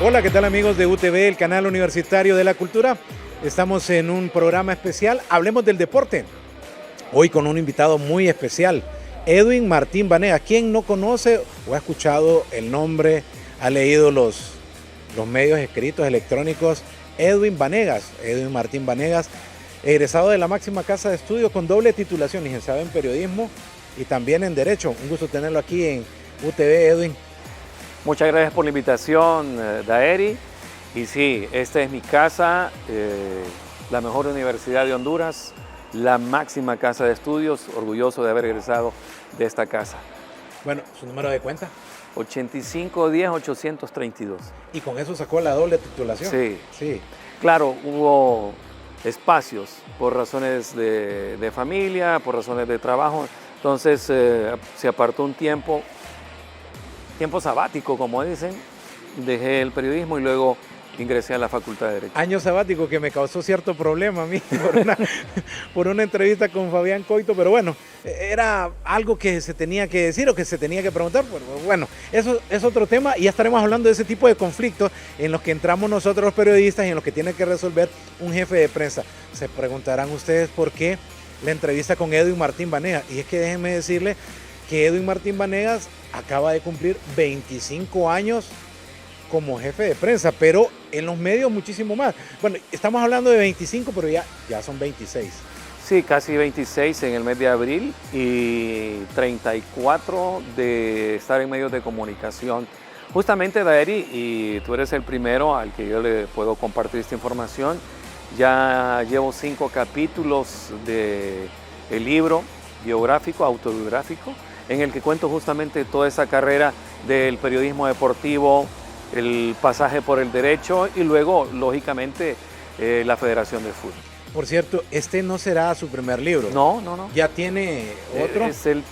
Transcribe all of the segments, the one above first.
Hola, ¿qué tal amigos de UTV, el canal universitario de la cultura? Estamos en un programa especial, Hablemos del Deporte. Hoy con un invitado muy especial, Edwin Martín Vanegas. ¿Quién no conoce o ha escuchado el nombre, ha leído los medios escritos, electrónicos? Edwin Vanegas, Edwin Martín Vanegas, egresado de la máxima casa de estudios con doble titulación, licenciado en periodismo y también en Derecho. Un gusto tenerlo aquí en UTV, Edwin. Muchas gracias por la invitación, Daeri. Y sí, esta es mi casa, la mejor universidad de Honduras, la máxima casa de estudios, orgulloso de haber egresado de esta casa. Bueno, ¿su número de cuenta? 8510-832. ¿Y con eso sacó la doble titulación? Sí. Claro, hubo espacios por razones de familia, por razones de trabajo. Entonces se apartó un tiempo sabático, como dicen. Dejé el periodismo y luego ingresé a la Facultad de Derecho. Año sabático que me causó cierto problema a mí por una entrevista con Fabián Coito, pero bueno, era algo que se tenía que decir o que se tenía que preguntar, pero bueno, eso es otro tema y ya estaremos hablando de ese tipo de conflictos en los que entramos nosotros los periodistas y en los que tiene que resolver un jefe de prensa. Se preguntarán ustedes por qué la entrevista con Edwin Martín Vanegas, y es que déjenme decirle que Edwin Martín Vanegas acaba de cumplir 25 años como jefe de prensa, pero en los medios muchísimo más. Bueno, estamos hablando de 25, pero ya son 26. Sí, casi 26 en el mes de abril y 34 de estar en medios de comunicación. Justamente, Daeri, y tú eres el primero al que yo le puedo compartir esta información. Ya llevo 5 capítulos del libro biográfico, autobiográfico, en el que cuento justamente toda esa carrera del periodismo deportivo, el pasaje por el derecho y luego, lógicamente, la Federación de Fútbol. Por cierto, este no será su primer libro. No. ¿Ya tiene otro? Es el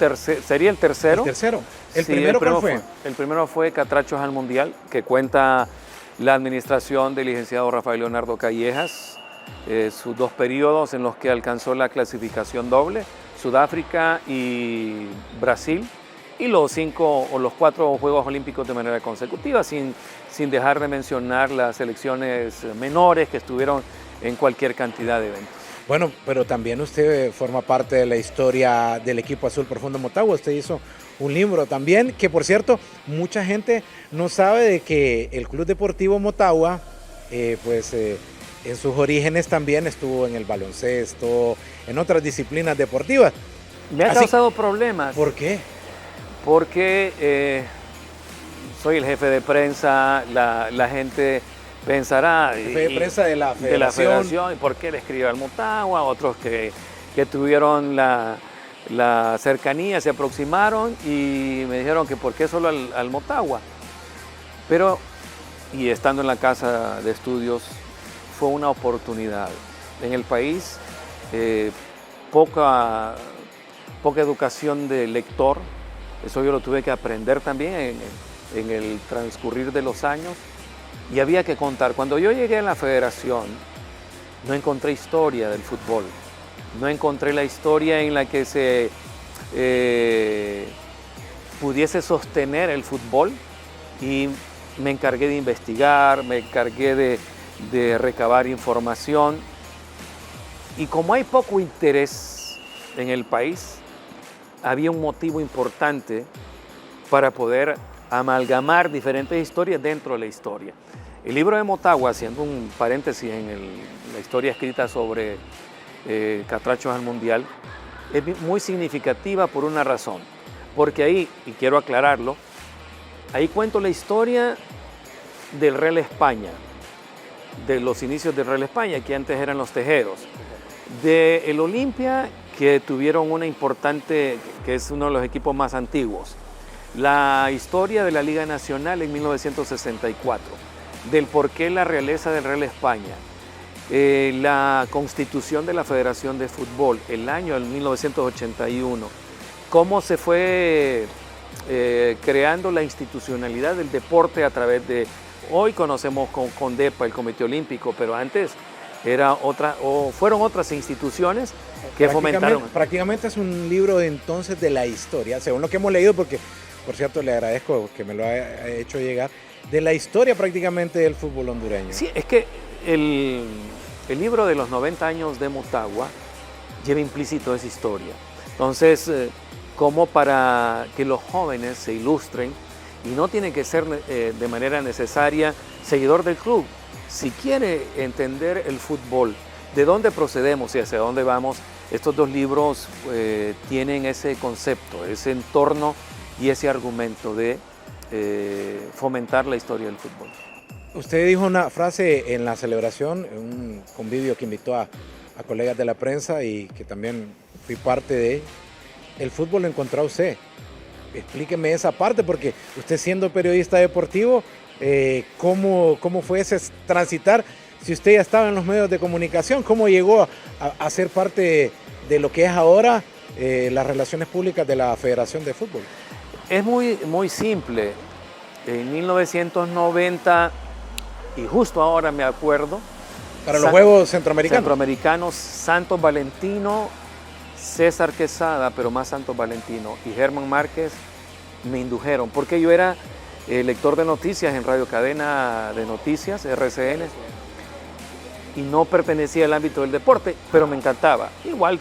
sería el tercero. ¿El tercero? ¿El primero cuál fue? El primero fue Catrachos al Mundial, que cuenta la administración del licenciado Rafael Leonardo Callejas, sus 2 periodos en los que alcanzó la clasificación doble, Sudáfrica y Brasil, y los 5 o los 4 Juegos Olímpicos de manera consecutiva, sin dejar de mencionar las selecciones menores que estuvieron en cualquier cantidad de eventos. Bueno, pero también usted forma parte de la historia del equipo Azul Profundo Motagua. Usted hizo un libro también, que por cierto, mucha gente no sabe de que el Club Deportivo Motagua, en sus orígenes también estuvo en el baloncesto, en otras disciplinas deportivas. Me ha causado problemas. ¿Por qué? Porque soy el jefe de prensa, la gente pensará... Jefe de prensa de la Federación. De la Federación, ¿y por qué le escribe al Motagua? Otros que tuvieron la cercanía, se aproximaron y me dijeron que por qué solo al Motagua. Pero, y estando en la casa de estudios, fue una oportunidad. En el país, poca educación de lector. Eso yo lo tuve que aprender también en el transcurrir de los años y había que contar. Cuando yo llegué a la federación, no encontré historia del fútbol, no encontré la historia en la que se pudiese sostener el fútbol y me encargué de investigar, me encargué de recabar información y como hay poco interés en el país, había un motivo importante para poder amalgamar diferentes historias dentro de la historia. El libro de Motagua, haciendo un paréntesis en la historia escrita sobre Catrachos al Mundial, es muy significativa por una razón, porque ahí, y quiero aclararlo, ahí cuento la historia del Real España, de los inicios del Real España, que antes eran los Tejeros, del Olimpia, que tuvieron una importante, que es uno de los equipos más antiguos, la historia de la Liga Nacional en 1964, del por qué la realeza del Real España, la constitución de la Federación de Fútbol, el año del 1981, cómo se fue creando la institucionalidad del deporte a través de, hoy conocemos con CONDEPA, el Comité Olímpico, pero antes era otra, o fueron otras instituciones que fomentaron. Prácticamente es un libro de entonces de la historia, según lo que hemos leído, porque por cierto le agradezco que me lo haya hecho llegar. de la historia prácticamente del fútbol hondureño. Sí, es que el libro de los 90 años de Motagua lleva implícito esa historia. Entonces, como para que los jóvenes se ilustren, y no tiene que ser de manera necesaria seguidor del club. Si quiere entender el fútbol, de dónde procedemos y hacia dónde vamos, estos dos libros tienen ese concepto, ese entorno y ese argumento de fomentar la historia del fútbol. Usted dijo una frase en la celebración, en un convivio que invitó a colegas de la prensa y que también fui parte de. El fútbol lo encontró a usted. Explíqueme esa parte, porque usted siendo periodista deportivo, ¿cómo fue ese transitar? Si usted ya estaba en los medios de comunicación, ¿cómo llegó a ser parte de lo que es ahora las relaciones públicas de la Federación de Fútbol? Es muy simple. En 1990, y justo ahora me acuerdo, para los Juegos Centroamericanos, Santos Valentino, César Quesada, pero más Santos Valentino, y Germán Márquez me indujeron, porque yo era lector de noticias en Radio Cadena de Noticias, RCN, y no pertenecía al ámbito del deporte, pero me encantaba. Igual,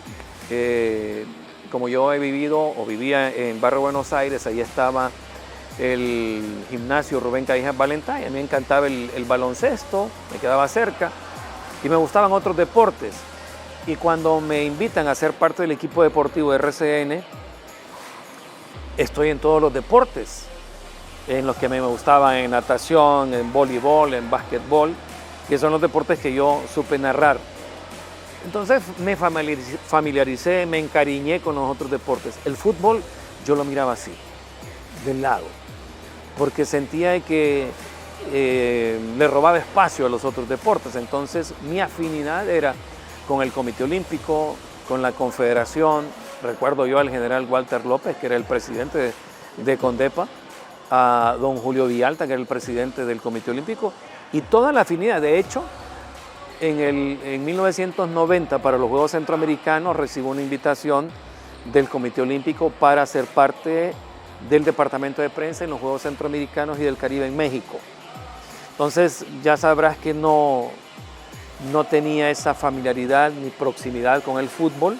como yo he vivido o vivía en Barrio Buenos Aires, ahí estaba el gimnasio Rubén Caijas Valentine, a mí me encantaba el baloncesto, me quedaba cerca, y me gustaban otros deportes. Y cuando me invitan a ser parte del equipo deportivo de RCN, estoy en todos los deportes, en los que me gustaban, en natación, en voleibol, en básquetbol, que son los deportes que yo supe narrar. Entonces me familiaricé, me encariñé con los otros deportes. El fútbol yo lo miraba así, del lado, porque sentía que le robaba espacio a los otros deportes. Entonces mi afinidad era con el Comité Olímpico, con la Confederación. Recuerdo yo al general Walter López, que era el presidente de Condepa, a don Julio Villalta, que era el presidente del Comité Olímpico, y toda la afinidad. De hecho, en 1990, para los Juegos Centroamericanos, recibo una invitación del Comité Olímpico para ser parte del departamento de prensa en los Juegos Centroamericanos y del Caribe en México. Entonces ya sabrás que no tenía esa familiaridad ni proximidad con el fútbol,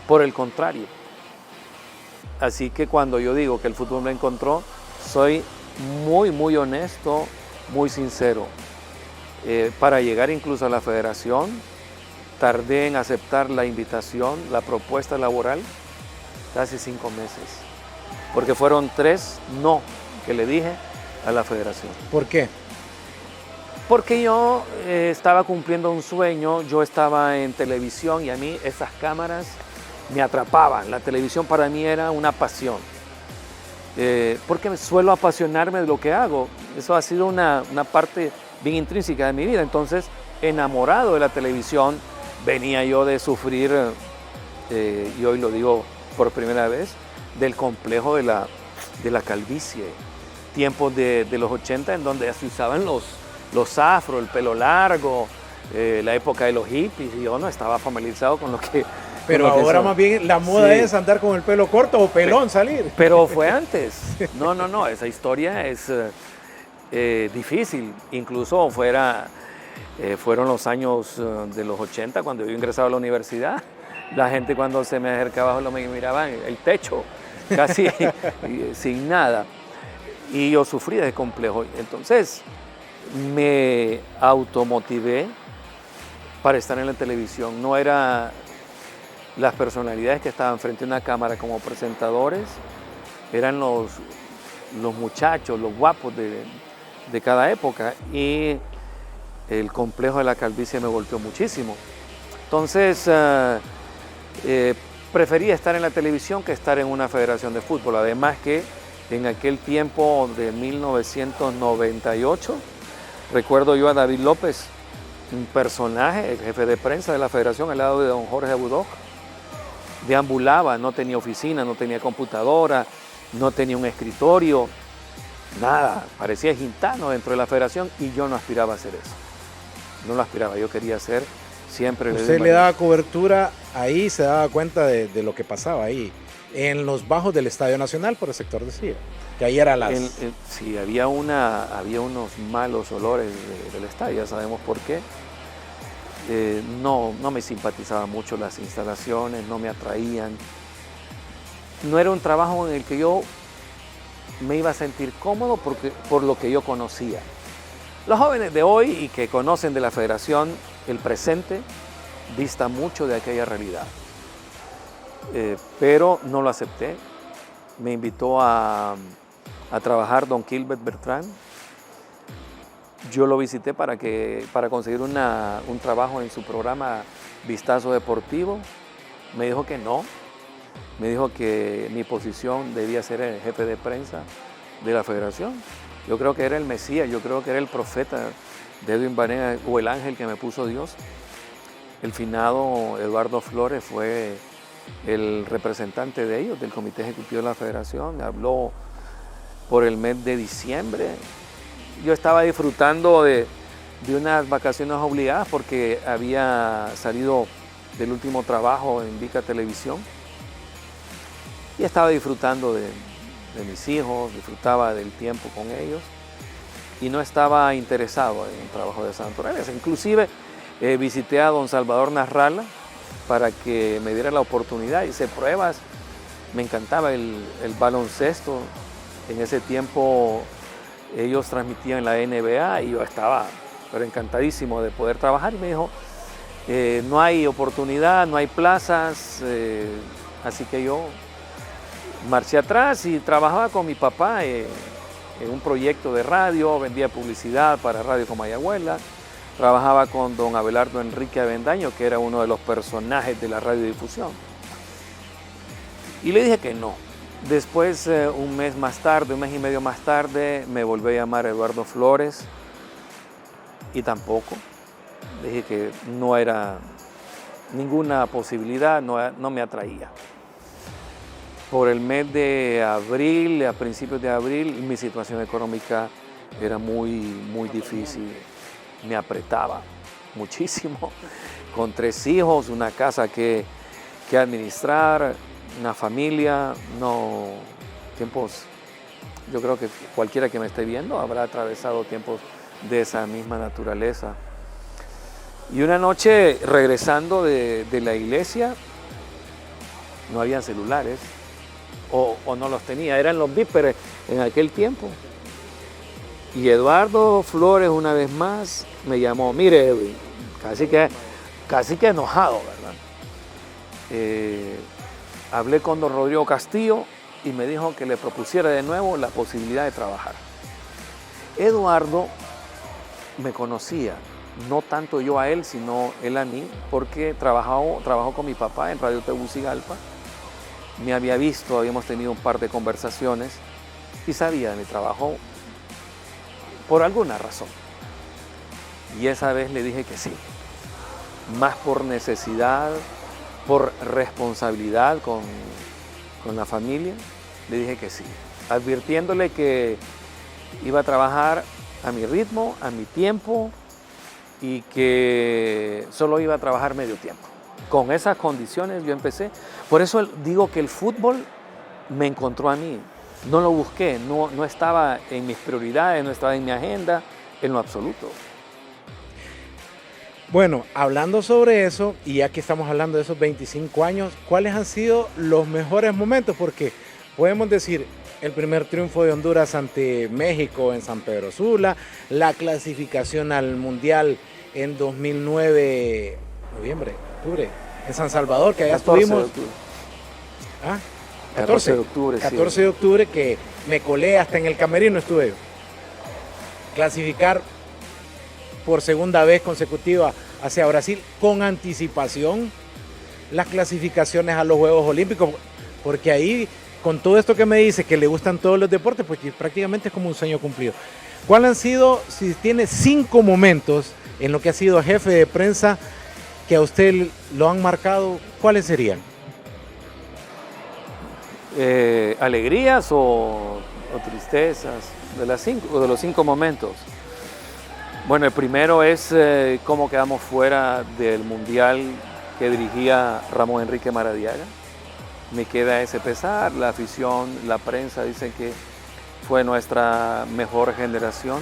por el contrario. Así que cuando yo digo que el fútbol me encontró, soy muy honesto, muy sincero. Para llegar incluso a la federación, tardé en aceptar la invitación, la propuesta laboral, casi 5 meses. Porque fueron 3 no que le dije a la federación. ¿Por qué? Porque yo estaba cumpliendo un sueño, yo estaba en televisión y a mí esas cámaras me atrapaban. La televisión para mí era una pasión, porque suelo apasionarme de lo que hago. Eso ha sido una parte bien intrínseca de mi vida. Entonces, enamorado de la televisión, venía yo de sufrir, y hoy lo digo por primera vez, del complejo de la calvicie. Tiempos de los 80 en donde se usaban los afros, el pelo largo, la época de los hippies, y yo no estaba familiarizado con lo que... Pero ahora más bien la moda es andar con el pelo corto o pelón salir. Pero fue antes. No, esa historia es difícil. Incluso fueron los años de los 80 cuando yo ingresaba a la universidad. La gente cuando se me acercaba solo me miraba el techo, casi sin nada. Y yo sufrí de complejo. Entonces me automotivé para estar en la televisión. No era las personalidades que estaban frente a una cámara como presentadores, eran los muchachos, los guapos de cada época, y el complejo de la calvicie me golpeó muchísimo. Entonces prefería estar en la televisión que estar en una federación de fútbol. Además que en aquel tiempo de 1998, recuerdo yo a David López, un personaje, el jefe de prensa de la federación, al lado de don Jorge Budó. Deambulaba, no tenía oficina, no tenía computadora, no tenía un escritorio, nada, parecía gitano dentro de la federación, y yo no aspiraba a hacer eso. No lo aspiraba, yo quería ser siempre... Usted le daba cobertura ahí, se daba cuenta de lo que pasaba ahí en los bajos del Estadio Nacional por el sector de Silla, que ahí era las... Sí, había unos malos olores del estadio, ya sabemos por qué. No me simpatizaban mucho las instalaciones, no me atraían. No era un trabajo en el que yo me iba a sentir cómodo por lo que yo conocía. Los jóvenes de hoy y que conocen de la federación el presente dista mucho de aquella realidad. Pero no lo acepté. Me invitó a trabajar don Gilbert Bertrand. Yo lo visité para conseguir un trabajo en su programa Vistazo Deportivo. Me dijo que no. Me dijo que mi posición debía ser el jefe de prensa de la federación. Yo creo que era el Mesías, yo creo que era el profeta de Edwin Banega o el ángel que me puso Dios. El finado Eduardo Flores fue el representante de ellos, del Comité Ejecutivo de la Federación. Habló por el mes de diciembre. Yo estaba disfrutando de unas vacaciones obligadas porque había salido del último trabajo en Vica Televisión y estaba disfrutando de mis hijos, disfrutaba del tiempo con ellos y no estaba interesado en el trabajo de Santa Naturaleza. Inclusive visité a don Salvador Narrala para que me diera la oportunidad, hice pruebas, me encantaba el baloncesto. En ese tiempo ellos transmitían la NBA y yo estaba pero encantadísimo de poder trabajar y me dijo, no hay oportunidad, no hay plazas, así que yo marché atrás y trabajaba con mi papá en un proyecto de radio, vendía publicidad para Radio Comayagüela, trabajaba con don Abelardo Enrique Avendaño, que era uno de los personajes de la radiodifusión. Y le dije que no. Después, un mes y medio más tarde, me volvió a llamar Eduardo Flores y tampoco. Le dije que no era ninguna posibilidad, no me atraía. Por el mes de abril, a principios de abril, mi situación económica era muy difícil. Me apretaba muchísimo, con 3 hijos, una casa que administrar, una familia, yo creo que cualquiera que me esté viendo habrá atravesado tiempos de esa misma naturaleza. Y una noche, regresando de la iglesia, no habían celulares, o no los tenía, eran los víperes en aquel tiempo. Y Eduardo Flores una vez más me llamó, mire Edwin, casi que enojado, ¿verdad? Hablé con don Rodrigo Castillo y me dijo que le propusiera de nuevo la posibilidad de trabajar. Eduardo me conocía, no tanto yo a él, sino él a mí, porque trabajó con mi papá en Radio Tegucigalpa. Me había visto, habíamos tenido un par de conversaciones y sabía de mi trabajo por alguna razón. Y esa vez le dije que sí, más por necesidad, por responsabilidad con la familia, le dije que sí, advirtiéndole que iba a trabajar a mi ritmo, a mi tiempo y que solo iba a trabajar medio tiempo. Con esas condiciones yo empecé. Por eso digo que el fútbol me encontró a mí. No lo busqué, no estaba en mis prioridades, no estaba en mi agenda, en lo absoluto. Bueno, hablando sobre eso, y ya que estamos hablando de esos 25 años, ¿cuáles han sido los mejores momentos? Porque podemos decir el primer triunfo de Honduras ante México en San Pedro Sula, la clasificación al Mundial en 2009, octubre, en San Salvador, que allá estuvimos. 14 de octubre. 14 de octubre, que me colé hasta en el camerino estuve yo. Clasificar por segunda vez consecutiva hacia Brasil con anticipación las clasificaciones a los Juegos Olímpicos, porque ahí, con todo esto que me dice, que le gustan todos los deportes, pues prácticamente es como un sueño cumplido. ¿Cuál han sido, si tiene 5 momentos en lo que ha sido jefe de prensa que a usted lo han marcado, cuáles serían? ¿Alegrías o tristezas de los 5 momentos? Bueno, el primero es cómo quedamos fuera del Mundial que dirigía Ramón Enrique Maradiaga. me queda ese pesar. La afición, la prensa dicen que fue nuestra mejor generación.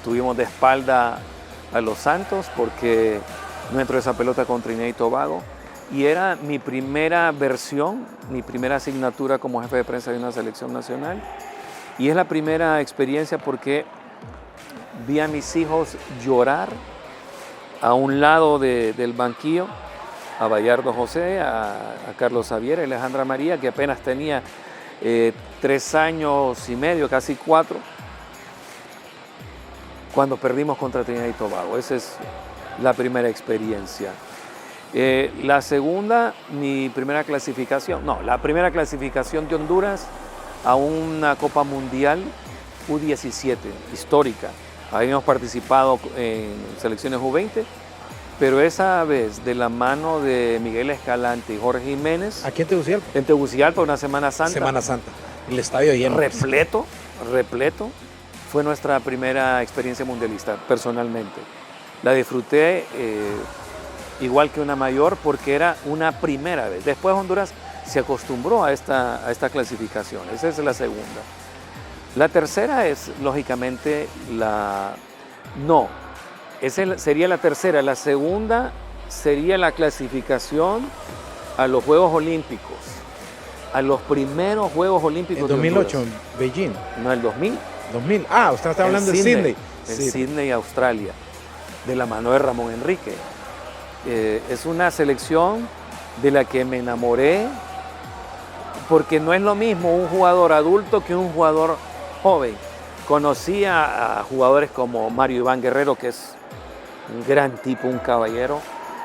Tuvimos de espalda a los Santos porque no entró esa pelota con Trinidad y Tobago. Y era mi primera versión, mi primera asignatura como jefe de prensa de una selección nacional. Y es la primera experiencia porque vi a mis hijos llorar a un lado del banquillo, a Bayardo José, a Carlos Xavier, a Alejandra María, que apenas tenía 3 años y medio, casi 4, cuando perdimos contra Trinidad y Tobago. Esa es la primera experiencia. La segunda, la primera clasificación de Honduras a una Copa Mundial U17, histórica. Habíamos participado en selecciones U20, pero esa vez de la mano de Miguel Escalante y Jorge Jiménez. ¿Aquí en Tegucigalpa? En Tegucigalpa, una Semana Santa. Semana Santa, el estadio lleno. Repleto. Fue nuestra primera experiencia mundialista, personalmente. La disfruté igual que una mayor porque era una primera vez. Después Honduras se acostumbró a esta clasificación. Esa es la segunda. La tercera es, lógicamente, esa sería la tercera. La segunda sería la clasificación a los Juegos Olímpicos, a los primeros Juegos Olímpicos de 2008 de en Beijing. No, el 2000. 2000. Ah, usted está hablando de Sydney. En Sydney, Australia, de la mano de Ramón Enrique. Es una selección de la que me enamoré porque no es lo mismo un jugador adulto que un jugador joven. Conocí a jugadores como Mario Iván Guerrero, que es un gran tipo, un caballero,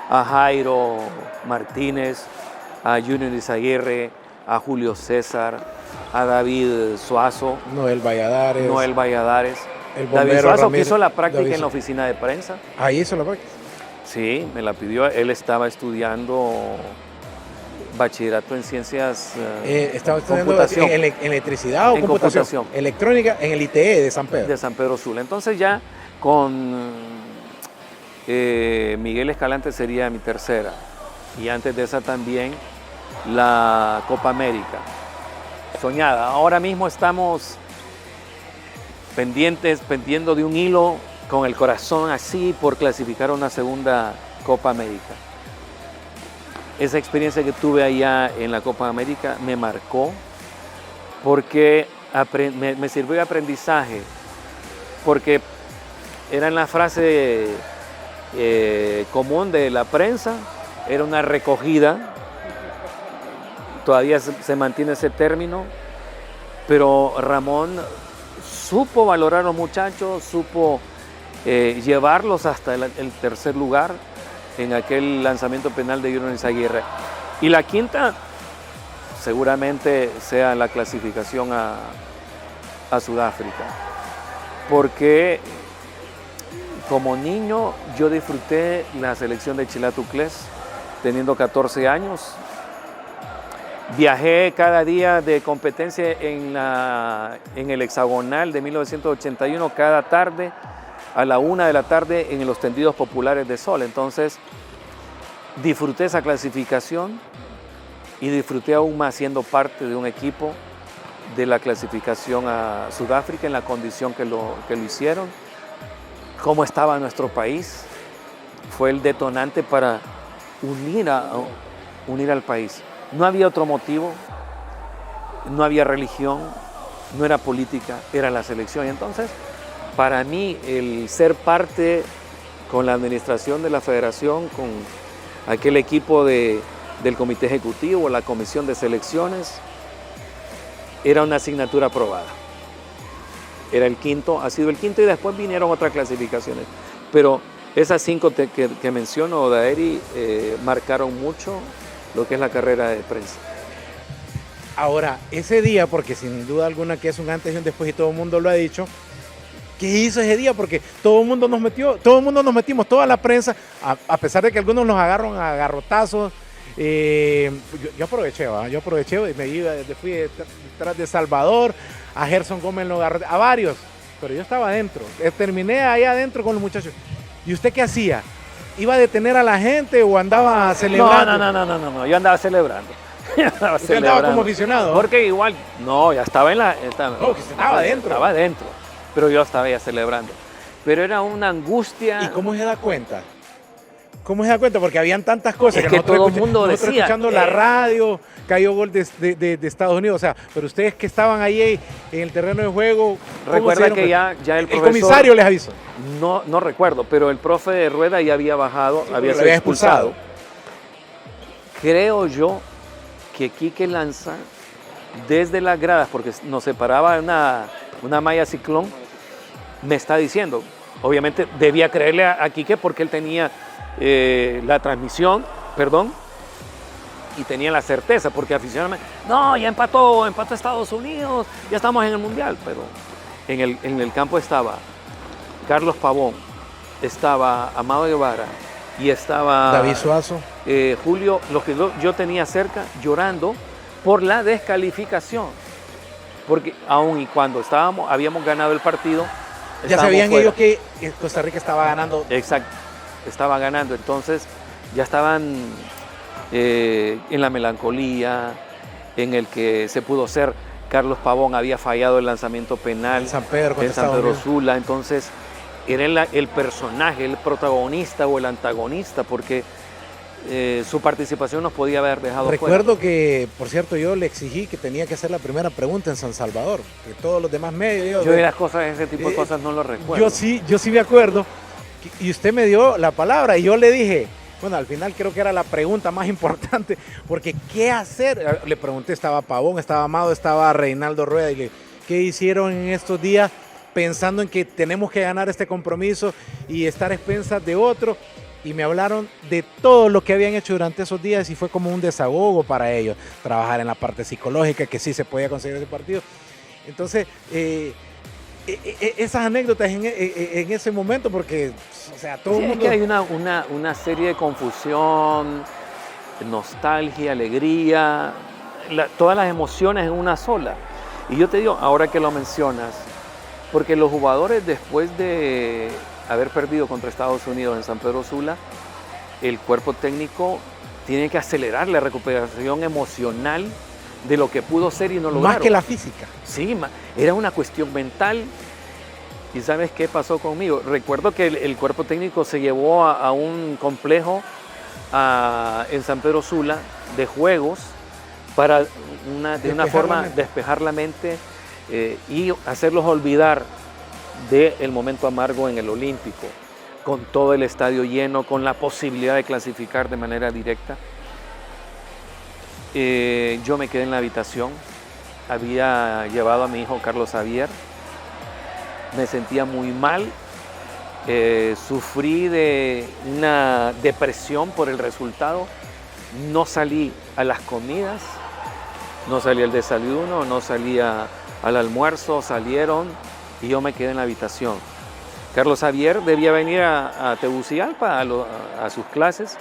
a Jairo Martínez, a Junior Izaguirre, a Julio César, a David Suazo, Noel Valladares, el David Suazo Ramírez, que hizo la práctica en la oficina de prensa. Ahí hizo la práctica. Sí, me la pidió. Él estaba estudiando bachillerato en ciencias, estaba estudiando en electricidad o computación, electrónica en el ITE de San Pedro. De San Pedro Sula. Entonces ya con Miguel Escalante sería mi tercera. Y antes de esa también la Copa América. Soñada. Ahora mismo estamos pendiendo de un hilo con el corazón así por clasificar a una segunda Copa América. Esa experiencia que tuve allá en la Copa América me marcó porque me sirvió de aprendizaje, porque era la frase común de la prensa, era una recogida, todavía se mantiene ese término, pero Ramón supo valorar a los muchachos, supo llevarlos hasta el tercer lugar en aquel lanzamiento penal de Junior Izaguirre. Y la quinta seguramente sea la clasificación a Sudáfrica, porque como niño yo disfruté la selección de Chilatuclés teniendo 14 años. Viajé cada día de competencia en el hexagonal de 1981, cada tarde a la 1 de la tarde en los tendidos populares de sol. Entonces disfruté esa clasificación y disfruté aún más siendo parte de un equipo de la clasificación a Sudáfrica en la condición que lo hicieron. Cómo estaba nuestro país fue el detonante para unir al país. No había otro motivo, no había religión, no era política, era la selección. Y entonces, para mí, el ser parte con la administración de la federación, con aquel equipo del comité ejecutivo, la comisión de selecciones, era una asignatura aprobada. Era el quinto, ha sido el quinto, y después vinieron otras clasificaciones. Pero esas 5 que menciono, Daeri, marcaron mucho lo que es la carrera de prensa. Ahora, ese día, porque sin duda alguna que es un antes y un después y todo el mundo lo ha dicho, ¿qué hizo ese día? Porque todo el mundo nos metimos, toda la prensa, a pesar de que algunos nos agarraron a garrotazos. Yo aproveché y fui detrás de Salvador, a Gerson Gómez lo agarré, a varios, pero yo estaba adentro, terminé ahí adentro con los muchachos. ¿Y usted qué hacía? ¿Iba a detener a la gente o andaba celebrando? No, yo andaba celebrando. Yo andaba ¿Usted andaba como aficionado? Porque igual, no, ya estaba en la... que estaba adentro. Estaba adentro, pero yo estaba ya celebrando. Pero era una angustia... ¿Y cómo se da cuenta? ¿Cómo se da cuenta? Porque habían tantas cosas Es que todo el mundo nosotros decía, escuchando la radio, cayó gol de Estados Unidos. O sea, pero ustedes que estaban ahí en el terreno de juego... ¿cómo Recuerda se dieron que cuenta? ya el El profesor... comisario les avisó. No recuerdo, pero el profe de Rueda ya había bajado, había lo sido había expulsado. expulsado. Creo yo que Quique Lanza, desde las gradas, porque nos separaba una malla ciclón, me está diciendo, obviamente debía creerle a Quique porque él tenía la transmisión, y tenía la certeza, porque aficionadamente, no, ya empató Estados Unidos, ya estamos en el Mundial, pero en el campo estaba Carlos Pavón, estaba Amado Guevara y estaba David Suazo. Julio, los que yo tenía cerca, llorando por la descalificación, porque aun y cuando habíamos ganado el partido, Ya sabían fuera. ellos que Costa Rica estaba ganando. Exacto, estaba ganando, entonces ya estaban en la melancolía, en el que se pudo ser. Carlos Pavón había fallado el lanzamiento penal En San Pedro, contra en San Estados Pedro Unidos. Sula, entonces era el personaje, el protagonista o el antagonista, porque su participación nos podía haber dejado Recuerdo que, por cierto, yo le exigí que tenía que hacer la primera pregunta en San Salvador, que todos los demás medios... Yo de las cosas, ese tipo de cosas no lo recuerdo. Yo sí me acuerdo, y usted me dio la palabra, y yo le dije, bueno, al final creo que era la pregunta más importante, porque ¿qué hacer? Le pregunté, estaba Pavón, estaba Amado, estaba Reinaldo Rueda, y le ¿qué hicieron en estos días pensando en que tenemos que ganar este compromiso y estar a expensas de otro? Y me hablaron de todo lo que habían hecho durante esos días y fue como un desahogo para ellos, trabajar en la parte psicológica, que sí se podía conseguir ese partido. Entonces, esas anécdotas en ese momento, porque, o sea, todo el Sí, mundo... es que hay una serie de confusión, nostalgia, alegría, todas las emociones en una sola. Y yo te digo, ahora que lo mencionas, porque los jugadores después de haber perdido contra Estados Unidos en San Pedro Sula, el cuerpo técnico tiene que acelerar la recuperación emocional de lo que pudo ser y no lograron. Más que la física. Sí, era una cuestión mental. ¿Y sabes qué pasó conmigo? Recuerdo que el cuerpo técnico se llevó a un complejo en San Pedro Sula de juegos para de una forma despejar la mente y hacerlos olvidar del momento amargo en el Olímpico, con todo el estadio lleno, con la posibilidad de clasificar de manera directa. Yo me quedé en la habitación, había llevado a mi hijo Carlos Javier, me sentía muy mal, sufrí de una depresión por el resultado, no salí a las comidas, no salí al desayuno, no salí al almuerzo, salieron y yo me quedé en la habitación. Carlos Javier debía venir a Tegucigalpa a sus clases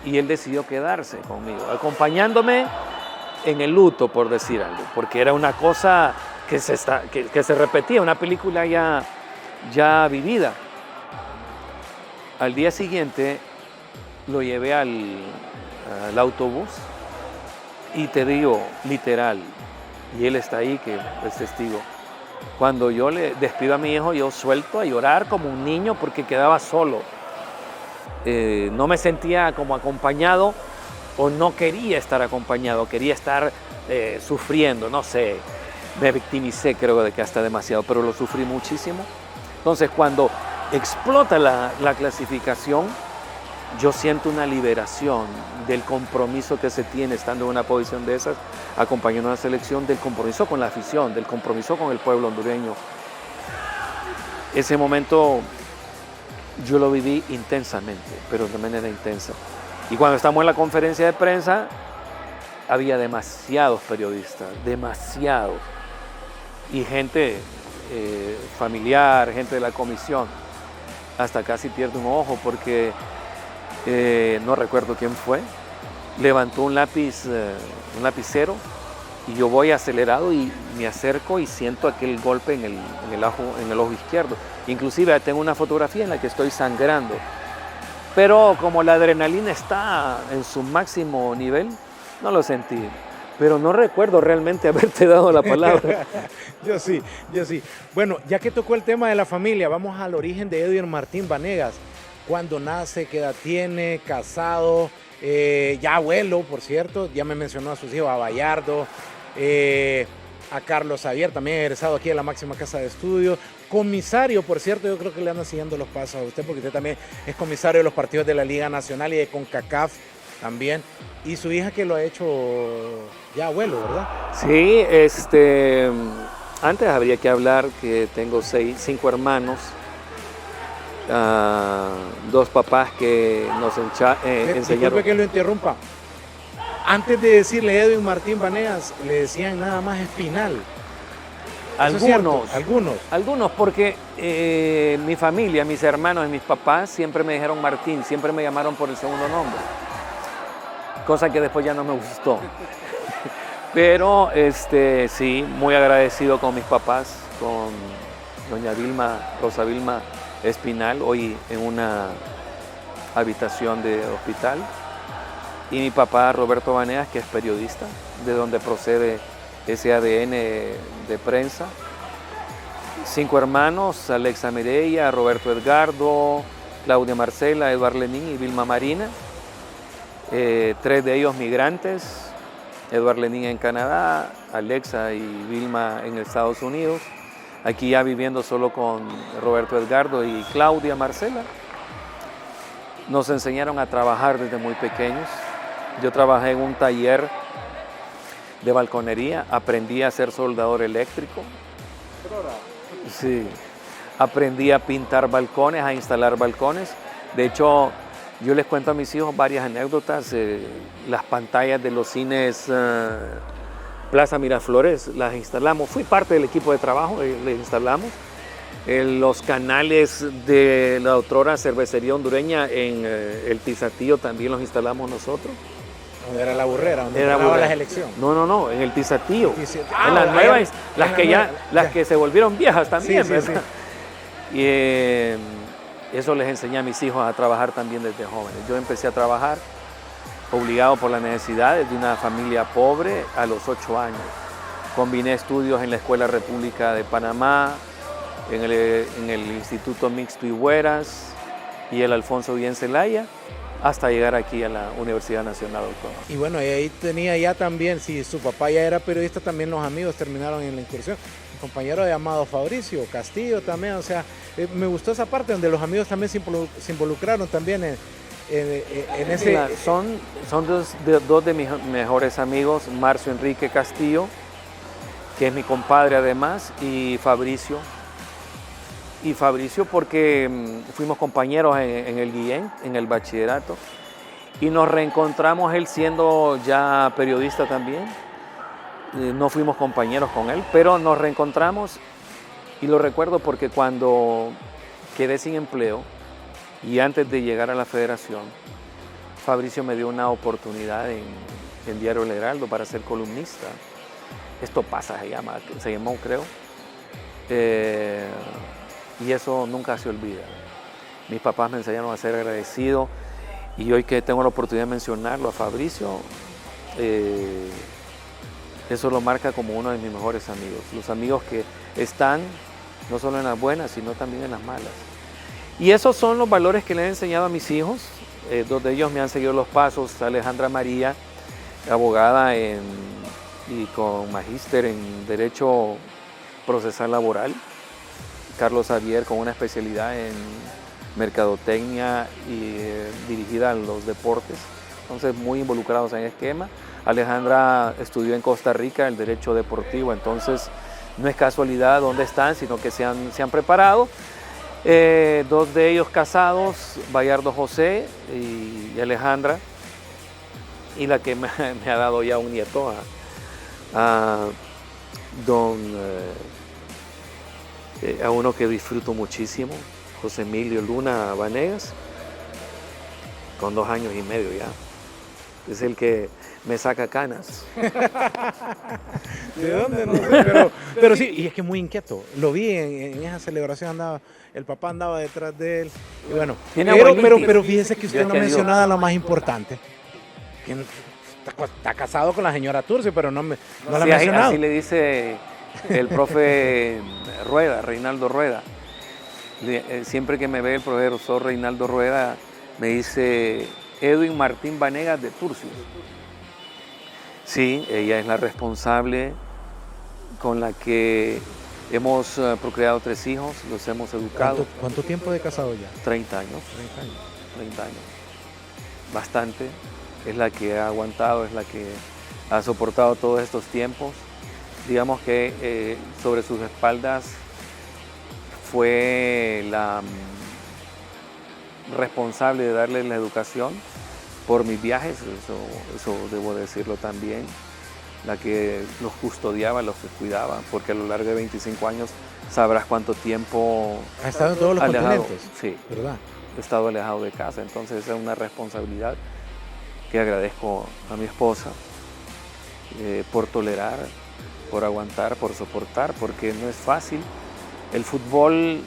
y él decidió quedarse conmigo, acompañándome en el luto, por decir algo, porque era una cosa que se repetía, una película ya vivida. Al día siguiente lo llevé al autobús y te digo, literal, y él está ahí que es testigo, cuando yo le despido a mi hijo, yo suelto a llorar como un niño porque quedaba solo. No me sentía como acompañado o no quería estar acompañado, quería estar sufriendo, no sé, me victimicé creo de que hasta demasiado, pero lo sufrí muchísimo. Entonces cuando explota la clasificación, yo siento una liberación del compromiso que se tiene estando en una posición de esas, acompañando a la selección, del compromiso con la afición, del compromiso con el pueblo hondureño. Ese momento yo lo viví intensamente, pero de manera intensa. Y cuando estamos en la conferencia de prensa, había demasiados periodistas, demasiados. Y gente familiar, gente de la comisión. Hasta casi pierdo un ojo porque no recuerdo quién fue. Levantó un lapicero y yo voy acelerado y me acerco y siento aquel golpe en el ojo izquierdo. Inclusive tengo una fotografía en la que estoy sangrando Pero como la adrenalina está en su máximo nivel, no lo sentí. Pero no recuerdo realmente haberte dado la palabra. Yo sí, yo sí. Bueno, ya que tocó el tema de la familia, vamos al origen de Edwin Martín Vanegas. ¿Cuándo nace? ¿Qué edad tiene? ¿Casado? Ya abuelo, por cierto. Ya me mencionó a sus hijos, a Bayardo, a Carlos Javier, también egresado aquí de la máxima casa de estudios. Comisario, por cierto, yo creo que le andan siguiendo los pasos a usted, porque usted también es comisario de los partidos de la Liga Nacional y de CONCACAF también. Y su hija que lo ha hecho ya abuelo, ¿verdad? Sí, antes habría que hablar que tengo 5 hermanos, 2 papás que nos enseñaron. Disculpe que lo interrumpa. Antes de decirle Edwin Martín Vanegas, le decían nada más Espinal. Algunos, porque mi familia, mis hermanos y mis papás siempre me dijeron Martín, siempre me llamaron por el segundo nombre, cosa que después ya no me gustó. Pero sí, muy agradecido con mis papás, con doña Rosa Vilma Espinal, hoy en una habitación de hospital, y mi papá Roberto Vanegas, que es periodista, de donde procede ese ADN de prensa. 5 hermanos: Alexa Mireya, Roberto Edgardo, Claudia Marcela, Eduardo Lenín y Vilma Marina. 3 de ellos migrantes: Eduardo Lenín en Canadá, Alexa y Vilma en Estados Unidos. Aquí ya viviendo solo con Roberto Edgardo y Claudia Marcela. Nos enseñaron a trabajar desde muy pequeños. Yo trabajé en un taller de balconería, aprendí a ser soldador eléctrico. Sí, aprendí a pintar balcones, a instalar balcones. De hecho, yo les cuento a mis hijos varias anécdotas. Las pantallas de los cines Plaza Miraflores las instalamos. Fui parte del equipo de trabajo, les instalamos. Los canales de la otrora cervecería hondureña en el Tizatillo también los instalamos nosotros. ¿Dónde era la burrera? ¿Dónde estaba la selección? No, en el Tizatillo. En las nuevas, las que se volvieron viejas también, sí, ¿verdad? Sí. Y eso les enseñé a mis hijos a trabajar también desde jóvenes. Yo empecé a trabajar obligado por las necesidades de una familia pobre a los 8 años. Combiné estudios en la Escuela República de Panamá, en el Instituto Mixto Higueras y el Alfonso Bien Zelaya, hasta llegar aquí a la Universidad Nacional Autónoma. Y bueno, y ahí tenía ya también, si su papá ya era periodista, también los amigos terminaron en la incursión. Un compañero llamado Fabricio Castillo también, o sea, me gustó esa parte donde los amigos también se involucraron también en ese... Mira, son dos de mis mejores amigos, Marcio Enrique Castillo, que es mi compadre además, y Fabricio. Y Fabricio porque fuimos compañeros en el Guillén, en el bachillerato, y nos reencontramos él siendo ya periodista también. No fuimos compañeros con él, pero nos reencontramos, y lo recuerdo porque cuando quedé sin empleo y antes de llegar a la federación, Fabricio me dio una oportunidad en Diario El Heraldo para ser columnista. Esto pasa, se llamó creo. Y eso nunca se olvida. Mis papás me enseñaron a ser agradecido, y hoy que tengo la oportunidad de mencionarlo a Fabricio, eso lo marca como uno de mis mejores amigos. Los amigos que están no solo en las buenas, sino también en las malas. Y esos son los valores que le he enseñado a mis hijos. 2 de ellos me han seguido los pasos: Alejandra María, abogada y con magíster en Derecho Procesal Laboral; Carlos Javier, con una especialidad en mercadotecnia y dirigida a los deportes, entonces muy involucrados en el esquema. Alejandra estudió en Costa Rica el Derecho Deportivo, entonces no es casualidad dónde están, sino que se han preparado. 2 de ellos casados, Bayardo José y Alejandra, y la que me ha dado ya un nieto, a uno que disfruto muchísimo, José Emilio Luna Vanegas, con 2 años y medio ya. Es el que me saca canas. ¿De dónde? No sé, Pero sí, y es que muy inquieto. Lo vi en esa celebración, el papá andaba detrás de él. Y bueno, Tiene pero, abuelitis. pero fíjese que usted Dios no te dio. mencionaba la más importante. Que está casado con la señora Turci, pero no la ha Sí, mencionado. así le dice el profe Rueda, Reinaldo Rueda. Siempre que me ve el profesor Reinaldo Rueda, me dice Edwin Martín Vanegas de Turcios. Sí, ella es la responsable con la que hemos procreado 3 hijos, los hemos educado. ¿Cuánto tiempo de casado ya? 30 años. 30 años. 30 años. Bastante. Es la que ha aguantado, es la que ha soportado todos estos tiempos. Digamos que sobre sus espaldas fue la responsable de darle la educación por mis viajes, eso debo decirlo también, la que los custodiaba, los cuidaba, porque a lo largo de 25 años sabrás cuánto tiempo Ha estado en todos los alejado. continentes. Sí, ¿Verdad? he estado alejado de casa, entonces es una responsabilidad que agradezco a mi esposa por tolerar, por aguantar, por soportar, porque no es fácil. El fútbol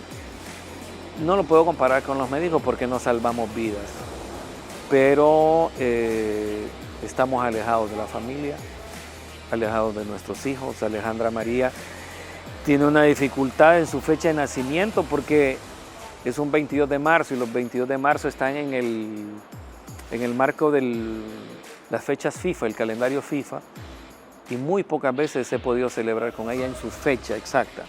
no lo puedo comparar con los médicos porque no salvamos vidas, pero estamos alejados de la familia, alejados de nuestros hijos. Alejandra María tiene una dificultad en su fecha de nacimiento porque es un 22 de marzo y los 22 de marzo están en el marco de las fechas FIFA, el calendario FIFA, y muy pocas veces he podido celebrar con ella en su fecha exacta.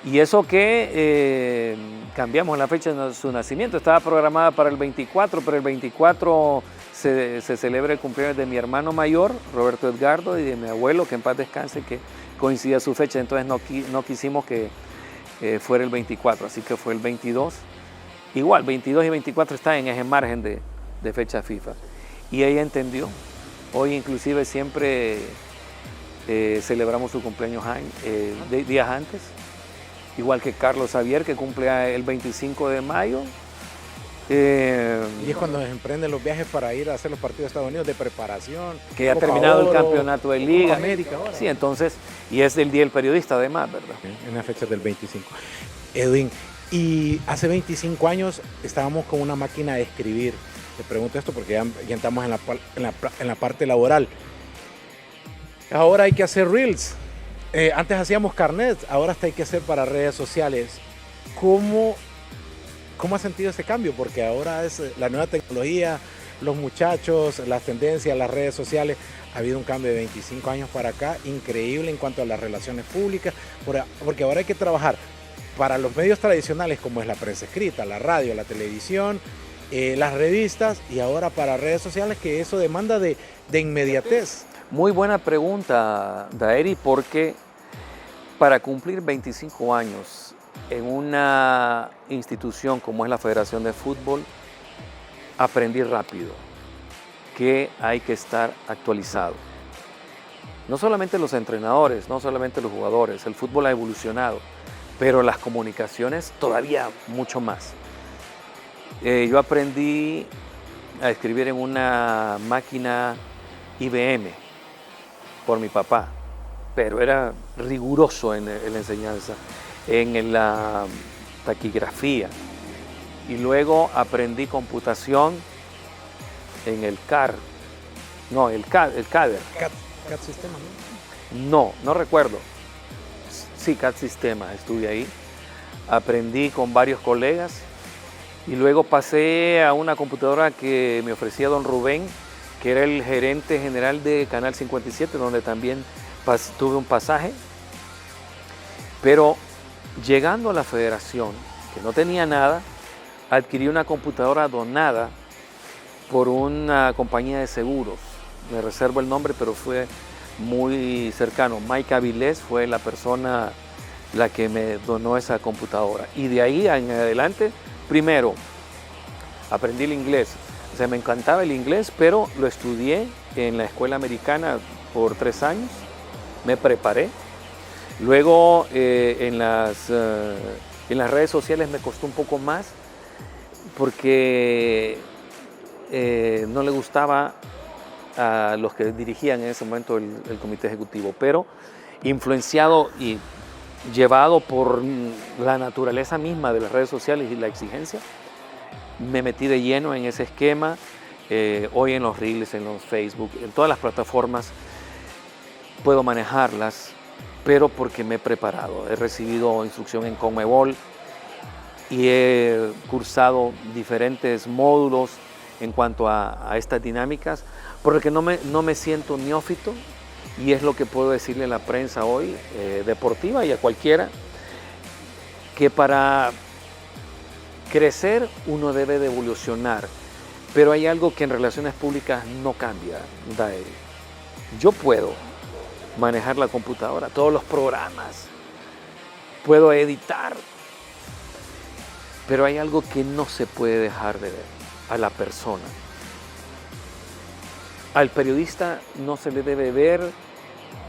Y eso que cambiamos la fecha de su nacimiento, estaba programada para el 24, pero el 24 se celebra el cumpleaños de mi hermano mayor, Roberto Edgardo, y de mi abuelo, que en paz descanse, que coincidía su fecha, entonces no quisimos que fuera el 24, así que fue el 22. Igual, 22 y 24 están en ese margen de fecha FIFA. Y ella entendió. Hoy inclusive siempre celebramos su cumpleaños días antes. Igual que Carlos Xavier, que cumple el 25 de mayo. Y es cuando emprenden los viajes para ir a hacer los partidos de Estados Unidos de preparación. Que ha Copa terminado Oro, el campeonato de Liga. Copa América ahora. Sí, entonces, y es el Día del Periodista además, ¿verdad? En las fechas del 25. Edwin, y hace 25 años estábamos con una máquina de escribir. Te pregunto esto porque ya estamos en la parte laboral. Ahora hay que hacer reels. Antes hacíamos carnets, ahora hasta hay que hacer para redes sociales. ¿Cómo has sentido ese cambio? Porque ahora es la nueva tecnología, los muchachos, las tendencias, las redes sociales. Ha habido un cambio de 25 años para acá, increíble en cuanto a las relaciones públicas, porque ahora hay que trabajar para los medios tradicionales como es la prensa escrita, la radio, la televisión, las revistas, y ahora para redes sociales, que eso demanda de inmediatez. Muy buena pregunta, Daeri, porque para cumplir 25 años en una institución como es la Federación de Fútbol, aprendí rápido que hay que estar actualizado. No solamente los entrenadores, no solamente los jugadores, el fútbol ha evolucionado, pero las comunicaciones todavía mucho más. Yo aprendí a escribir en una máquina IBM por mi papá, pero era riguroso en la enseñanza, en la taquigrafía. Y luego aprendí computación en el CAR, no, el CADER. CAD Sistema, ¿no? No recuerdo. Sí, CAD Sistema, estuve ahí. Aprendí con varios colegas y luego pasé a una computadora que me ofrecía don Rubén, que era el gerente general de Canal 57, donde también tuve un pasaje. Pero llegando a la federación, que no tenía nada, adquirí una computadora donada por una compañía de seguros. Me reservo el nombre, pero fue muy cercano. Mike Avilés fue la persona la que me donó esa computadora. Y de ahí en adelante, primero, aprendí el inglés. O sea, me encantaba el inglés, pero lo estudié en la escuela americana por 3 años. Me preparé. Luego, en las redes sociales me costó un poco más porque no le gustaba a los que dirigían en ese momento el comité ejecutivo, pero influenciado y llevado por la naturaleza misma de las redes sociales y la exigencia, me metí de lleno en ese esquema. Hoy en los Reels, en los Facebook, en todas las plataformas puedo manejarlas, pero porque me he preparado. He recibido instrucción en Conmebol y he cursado diferentes módulos en cuanto a estas dinámicas, porque no me siento neófito, y es lo que puedo decirle a la prensa hoy, deportiva, y a cualquiera, que para crecer uno debe de evolucionar, pero hay algo que en relaciones públicas no cambia, Dael. Yo puedo manejar la computadora, todos los programas, puedo editar, pero hay algo que no se puede dejar de ver: a la persona. Al periodista no se le debe ver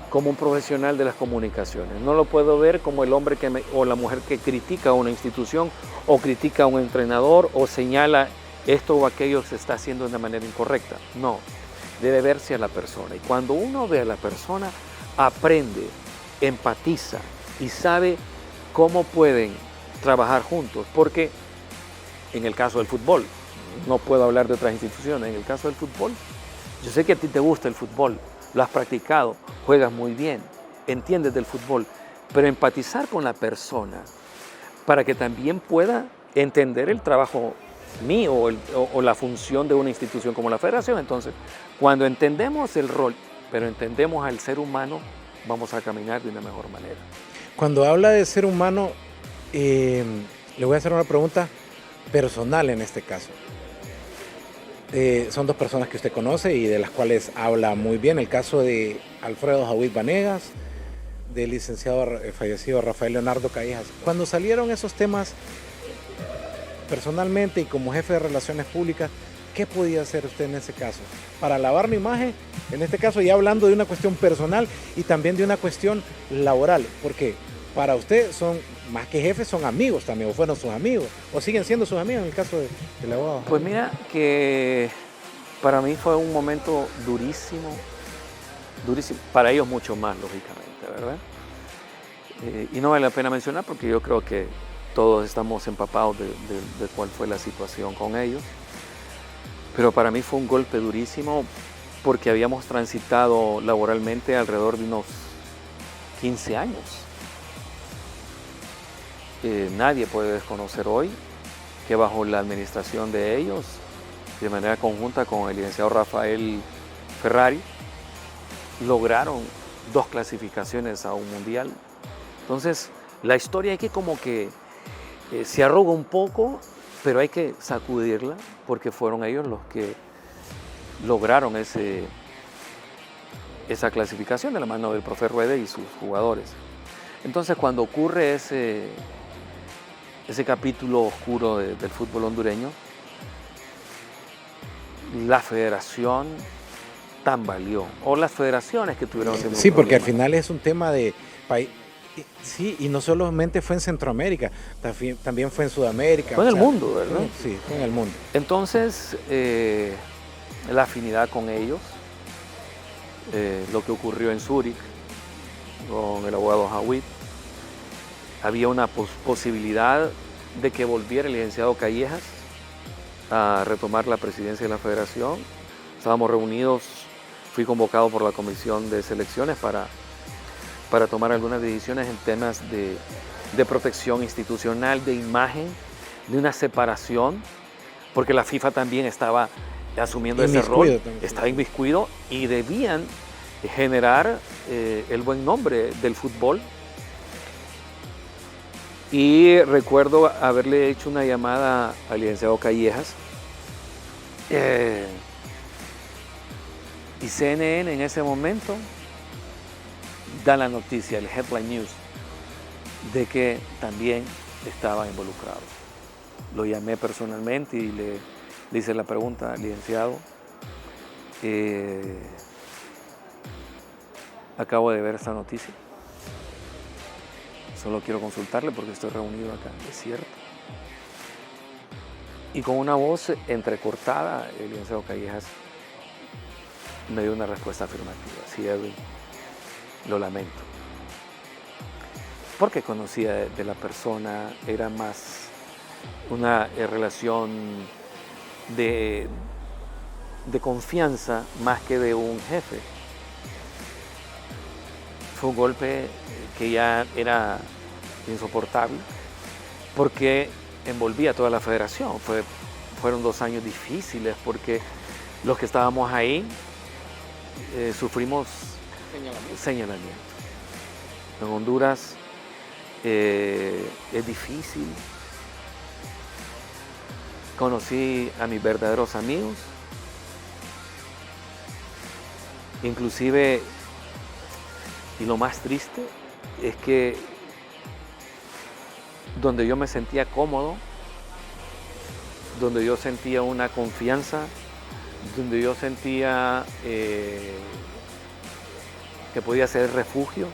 como un profesional de las comunicaciones. No lo puedo ver como el hombre o la mujer que critica a una institución, o critica a un entrenador, o señala esto o aquello se está haciendo de una manera incorrecta. No, debe verse a la persona. Y cuando uno ve a la persona, aprende, empatiza y sabe cómo pueden trabajar juntos. Porque en el caso del fútbol, no puedo hablar de otras instituciones, en el caso del fútbol, yo sé que a ti te gusta el fútbol, lo has practicado, juegas muy bien, entiendes del fútbol, pero empatizar con la persona para que también pueda entender el trabajo mío o la función de una institución como la federación. Entonces, cuando entendemos el rol, pero entendemos al ser humano, vamos a caminar de una mejor manera. Cuando habla de ser humano, le voy a hacer una pregunta personal en este caso. Son dos personas que usted conoce y de las cuales habla muy bien. El caso de Alfredo Jawid Vanegas, del licenciado fallecido Rafael Leonardo Callejas. Cuando salieron esos temas, personalmente y como jefe de relaciones públicas, ¿qué podía hacer usted en ese caso? Para lavar mi imagen, en este caso ya hablando de una cuestión personal y también de una cuestión laboral, porque para usted son, más que jefes, son amigos también, o fueron sus amigos, o siguen siendo sus amigos en el caso del abogado. Pues mira que para mí fue un momento durísimo, durísimo, para ellos mucho más, lógicamente, ¿verdad? Y no vale la pena mencionar porque yo creo que todos estamos empapados de cuál fue la situación con ellos, pero para mí fue un golpe durísimo porque habíamos transitado laboralmente alrededor de unos 15 años. Nadie puede desconocer hoy que bajo la administración de ellos, de manera conjunta con el licenciado Rafael Ferrari, lograron 2 clasificaciones a un mundial. Entonces, la historia hay que como que se arruga un poco, pero hay que sacudirla porque fueron ellos los que lograron esa clasificación de la mano del profe Rueda y sus jugadores. Entonces, cuando ocurre ese capítulo oscuro del fútbol hondureño, la federación tambaleó, o las federaciones que tuvieron ese Sí, porque al final es un tema de país. Sí, y no solamente fue en Centroamérica, también fue en Sudamérica. Fue en el mundo, ¿verdad? Sí, fue en el mundo. Entonces, la afinidad con ellos, lo que ocurrió en Zúrich con el abogado Jawid, había una posibilidad de que volviera el licenciado Callejas a retomar la presidencia de la federación. Estábamos reunidos, fui convocado por la comisión de selecciones para tomar algunas decisiones en temas de protección institucional, de imagen, de una separación, porque la FIFA también estaba asumiendo ese rol, estaba inmiscuido y debían generar el buen nombre del fútbol. Y recuerdo haberle hecho una llamada al licenciado Callejas y CNN en ese momento da la noticia, el headline news, de que también estaba involucrado. Lo llamé personalmente y le hice la pregunta, licenciado, acabo de ver esta noticia. Solo quiero consultarle porque estoy reunido acá, es cierto. Y con una voz entrecortada, el licenciado Callejas me dio una respuesta afirmativa. Sí, Edwin, lo lamento. porque conocía de la persona, era más una relación de confianza más que de un jefe. Fue un golpe que ya era insoportable porque envolvía a toda la federación. Fueron 2 años difíciles porque los que estábamos ahí sufrimos señalamiento. En Honduras es difícil. Conocí a mis verdaderos amigos, inclusive, y lo más triste es que donde yo me sentía cómodo, donde yo sentía una confianza, donde yo sentía que podía ser refugio,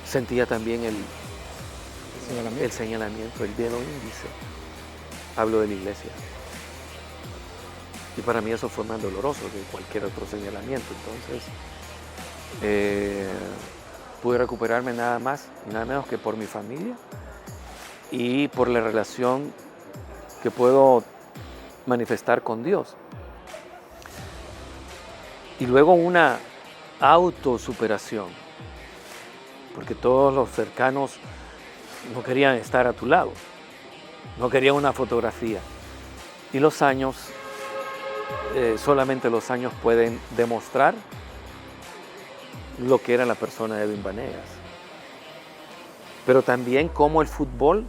sentía también el señalamiento, el dedo índice. Hablo de la iglesia. Y para mí eso fue más doloroso que cualquier otro señalamiento. Entonces, pude recuperarme nada más y nada menos que por mi familia y por la relación que puedo manifestar con Dios. Y luego una autosuperación, porque todos los cercanos no querían estar a tu lado, no querían una fotografía. Y los años, solamente los años pueden demostrar lo que era la persona de Edwin Vanegas. Pero también cómo el fútbol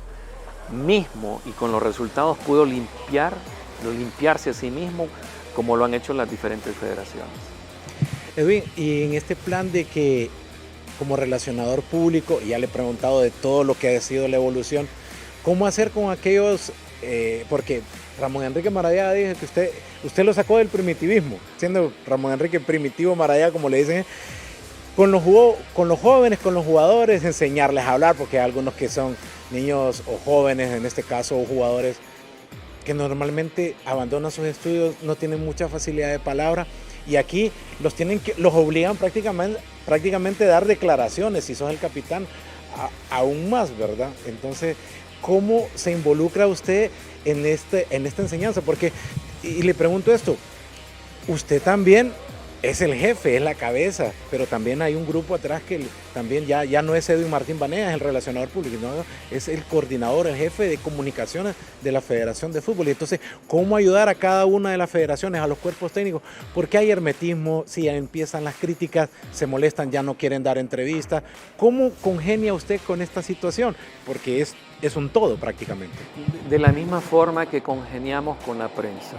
mismo y con los resultados pudo limpiarse a sí mismo, como lo han hecho las diferentes federaciones. Edwin, y en este plan de que como relacionador público, y ya le he preguntado de todo lo que ha sido la evolución, ¿cómo hacer con aquellos, porque Ramón Enrique Maradiaga dice que usted lo sacó del primitivismo, siendo Ramón Enrique Primitivo Maradiaga, como le dicen, con los jóvenes, con los jugadores, enseñarles a hablar, porque hay algunos que son niños o jóvenes, en este caso, o jugadores que normalmente abandonan sus estudios, no tienen mucha facilidad de palabra, y aquí los obligan prácticamente a dar declaraciones, si sos el capitán, aún más, ¿verdad? Entonces, ¿cómo se involucra usted en esta enseñanza? Porque, y le pregunto esto, usted también es el jefe, es la cabeza, pero también hay un grupo atrás que también ya no es Edwin Martín Vanegas, el relacionador público, no, es el coordinador, el jefe de comunicaciones de la Federación de Fútbol. Y entonces, ¿cómo ayudar a cada una de las federaciones, a los cuerpos técnicos? Porque hay hermetismo, si ya empiezan las críticas, se molestan, ya no quieren dar entrevistas. ¿Cómo congenia usted con esta situación? Porque es un todo prácticamente. De la misma forma que congeniamos con la prensa,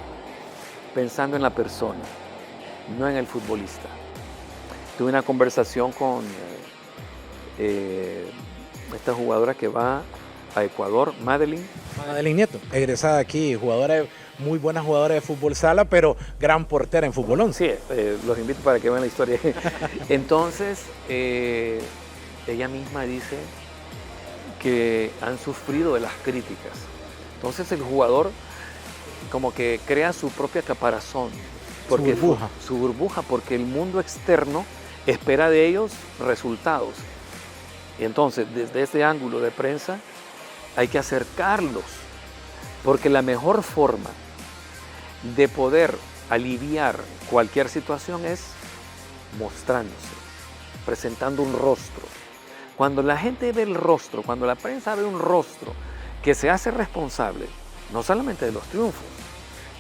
pensando en la persona, no en el futbolista. Tuve una conversación con esta jugadora que va a Ecuador, Madeline Nieto, egresada aquí, muy buena jugadora de fútbol sala, pero gran portera en fútbol 11. Sí, los invito para que vean la historia. Entonces, ella misma dice que han sufrido de las críticas. Entonces el jugador como que crea su propia caparazón. Porque su burbuja, porque el mundo externo espera de ellos resultados. Y entonces, desde ese ángulo de prensa, hay que acercarlos, porque la mejor forma de poder aliviar cualquier situación es mostrándose, presentando un rostro. Cuando la gente ve el rostro, cuando la prensa ve un rostro que se hace responsable, no solamente de los triunfos,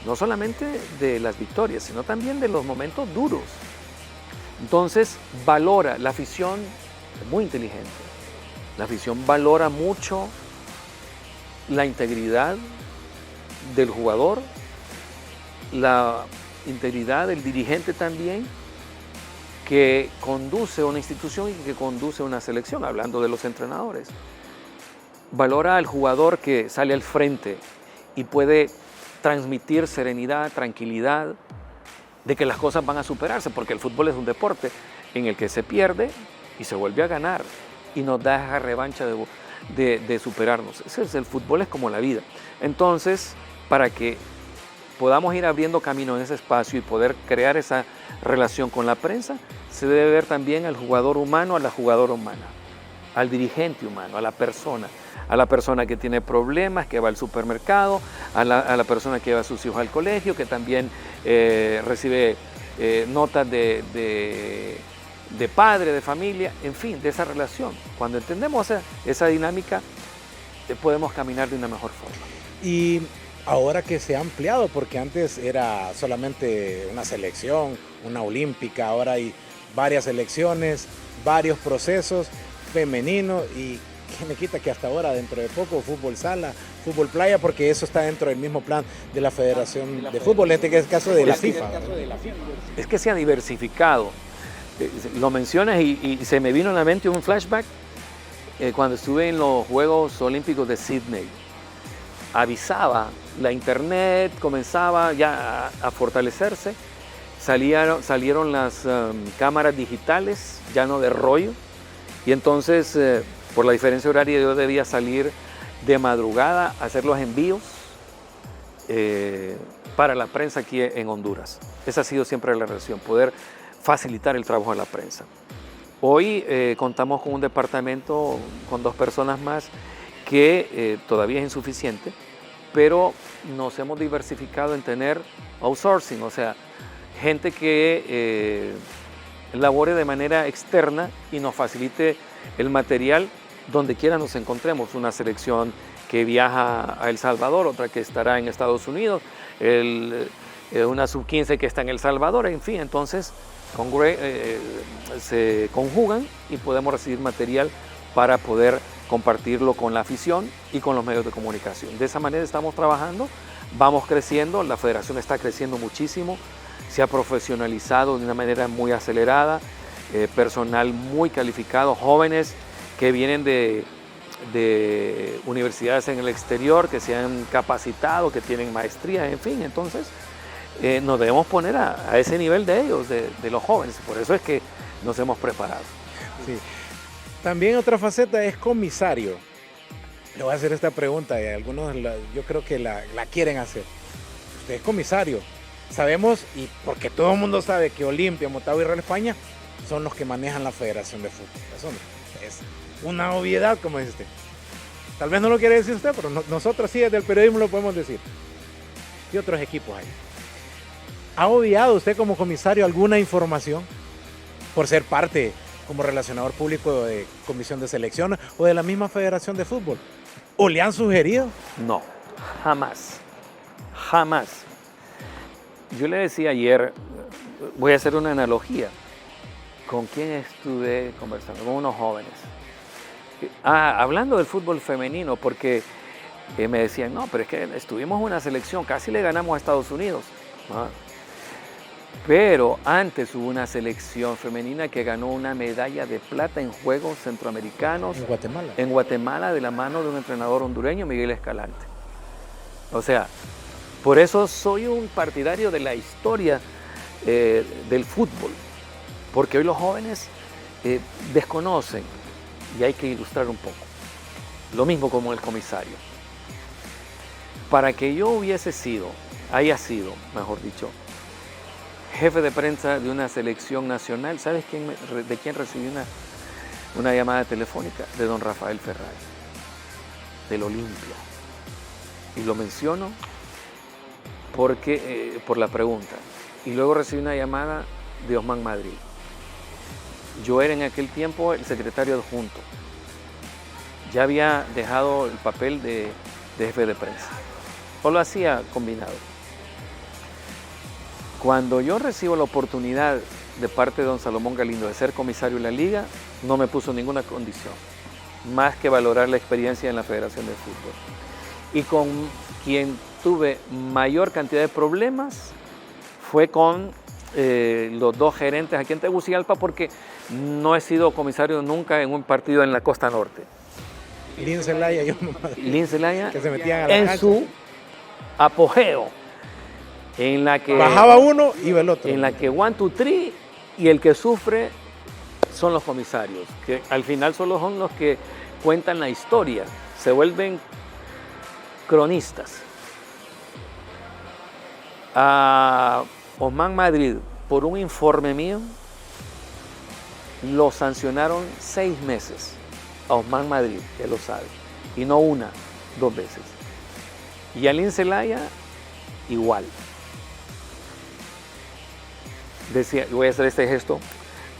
no solamente de las victorias, sino también de los momentos duros. Entonces valora, la afición es muy inteligente, la afición valora mucho la integridad del jugador, la integridad del dirigente también, que conduce una institución y que conduce una selección, hablando de los entrenadores. Valora al jugador que sale al frente y puede transmitir serenidad, tranquilidad, de que las cosas van a superarse, porque el fútbol es un deporte en el que se pierde y se vuelve a ganar y nos da esa revancha de superarnos. El fútbol es como la vida. Entonces, para que podamos ir abriendo camino en ese espacio y poder crear esa relación con la prensa, se debe ver también al jugador humano, a la jugadora humana, al dirigente humano, a la persona que tiene problemas, que va al supermercado, a la persona que lleva a sus hijos al colegio, que también recibe notas de padre, de familia, en fin, de esa relación. Cuando entendemos esa dinámica, podemos caminar de una mejor forma. Y ahora que se ha ampliado, porque antes era solamente una selección, una olímpica, ahora hay varias selecciones, varios procesos femeninos y quién me quita que hasta ahora, dentro de poco, fútbol sala, fútbol playa, porque eso está dentro del mismo plan de la Federación de Fútbol, en este caso de la FIFA. Es que se ha diversificado. Lo mencionas y se me vino a la mente un flashback cuando estuve en los Juegos Olímpicos de Sydney. Avisaba, la internet comenzaba ya a fortalecerse, salieron las cámaras digitales, ya no de rollo, y entonces por la diferencia horaria yo debía salir de madrugada a hacer los envíos para la prensa aquí en Honduras. Esa ha sido siempre la relación, poder facilitar el trabajo de la prensa. Hoy contamos con un departamento con 2 personas más que todavía es insuficiente, pero nos hemos diversificado en tener outsourcing, o sea, gente que labore de manera externa y nos facilite el material donde quiera nos encontremos. Una selección que viaja a El Salvador, otra que estará en Estados Unidos, una sub-15 que está en El Salvador, en fin, entonces se conjugan y podemos recibir material para poder compartirlo con la afición y con los medios de comunicación. De esa manera estamos trabajando, vamos creciendo, la federación está creciendo muchísimo, se ha profesionalizado de una manera muy acelerada, personal muy calificado, jóvenes que vienen de universidades en el exterior, que se han capacitado, que tienen maestría, en fin, entonces nos debemos poner a ese nivel de ellos, de los jóvenes, por eso es que nos hemos preparado. Sí. También otra faceta es comisario. Le voy a hacer esta pregunta y algunos yo creo que la quieren hacer. Usted es comisario. Sabemos, y porque todo el mundo sabe que Olimpia, Motagua y Real España son los que manejan la Federación de Fútbol. Eso es una obviedad, como dice usted. Tal vez no lo quiere decir usted, pero nosotros sí desde el periodismo lo podemos decir. Y otros equipos hay. ¿Ha obviado usted como comisario alguna información por ser parte como relacionador público de comisión de selección o de la misma Federación de Fútbol? ¿O le han sugerido? No, jamás, jamás. Yo le decía ayer, voy a hacer una analogía. ¿Con quién estuve conversando? Con unos jóvenes. Hablando del fútbol femenino, porque me decían, no, pero es que estuvimos en una selección, casi le ganamos a Estados Unidos. Pero antes hubo una selección femenina que ganó una medalla de plata en Juegos Centroamericanos. En Guatemala. En Guatemala, de la mano de un entrenador hondureño, Miguel Escalante. O sea, por eso soy un partidario de la historia del fútbol. Porque hoy los jóvenes desconocen y hay que ilustrar un poco. Lo mismo como el comisario. Para que yo haya sido, mejor dicho, jefe de prensa de una selección nacional, ¿sabes de quién recibí una llamada telefónica? De don Rafael Ferrari, del Olimpia. Y lo menciono por la pregunta. Y luego recibí una llamada de Osman Madrid. Yo era en aquel tiempo el secretario adjunto. Ya había dejado el papel de jefe de prensa. O lo hacía combinado. Cuando yo recibo la oportunidad de parte de don Salomón Galindo de ser comisario de la liga, no me puso ninguna condición, más que valorar la experiencia en la Federación de Fútbol. Y con quien tuve mayor cantidad de problemas fue con los 2 gerentes aquí en Tegucigalpa, porque no he sido comisario nunca en un partido en la Costa Norte. Lin Zelaya, que se metían a la en cancha. Su apogeo, en la que bajaba uno, iba el otro. En la que 1, 2, 3 y el que sufre son los comisarios, que al final solo son los que cuentan la historia, se vuelven cronistas. A Osman Madrid, por un informe mío, lo sancionaron 6 meses a Osman Madrid, él lo sabe, y no una, 2 veces. Y a Lin Zelaya, igual. Decía, voy a hacer este gesto,